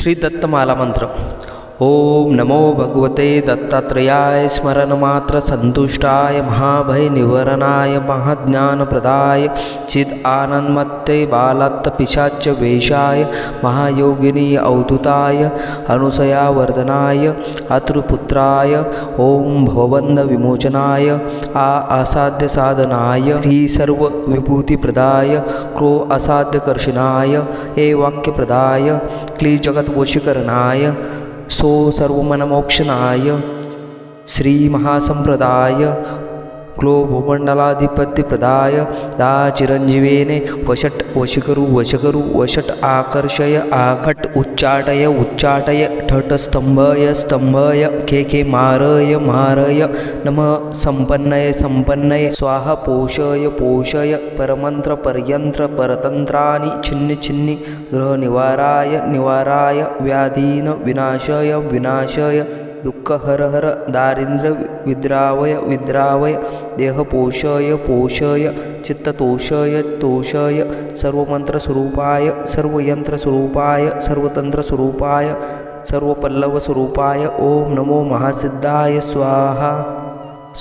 श्री दत्तमाला मंत्र. ओम नमो भगवते दत्तात्रेयाय स्मरणमात्र संतुष्टाय महाभय निवारणाय महाज्ञानप्रदाय चिद आनंदमत्ते बालात्त पिशाच वेशाय महायोगिनी अवधूताय अनुसयावर्धनाय अतृपुत्राय ओम भवबंध विमोचनाय असाध्य साधनाय ह्री सर्व विभूतिप्रदाय क्रो असाध्यकर्षणाय ए वाक्यप्रदाय क्ली जगद्वशीकरणाय सो सर्वमनमोक्षणाय श्री महासंप्रदाय क्लो भूमंडलाधिपत्यप्रदाय दा चिरंजीवेने वशट वशीकरू वशट आकर्षय आखट उच्चाटय ठट स्तंभय खे मारय नमः संपन्नय स्वाहा पोषय परमंत्र परयंत्र परतंत्राणि छिन्नि ग्रह निवाराय व्याधीन विनाशय दुःख हर दारिद्र्य विद्रावय देह पोषय चित्त तोषय सर्वमंत्रस्वरूपाय सर्वयंत्रस्वरूपाय सर्वतंत्रस्वरूपाय सर्वपल्लवस्वरूपाय ओम नमो महासिद्धाय स्वाहा.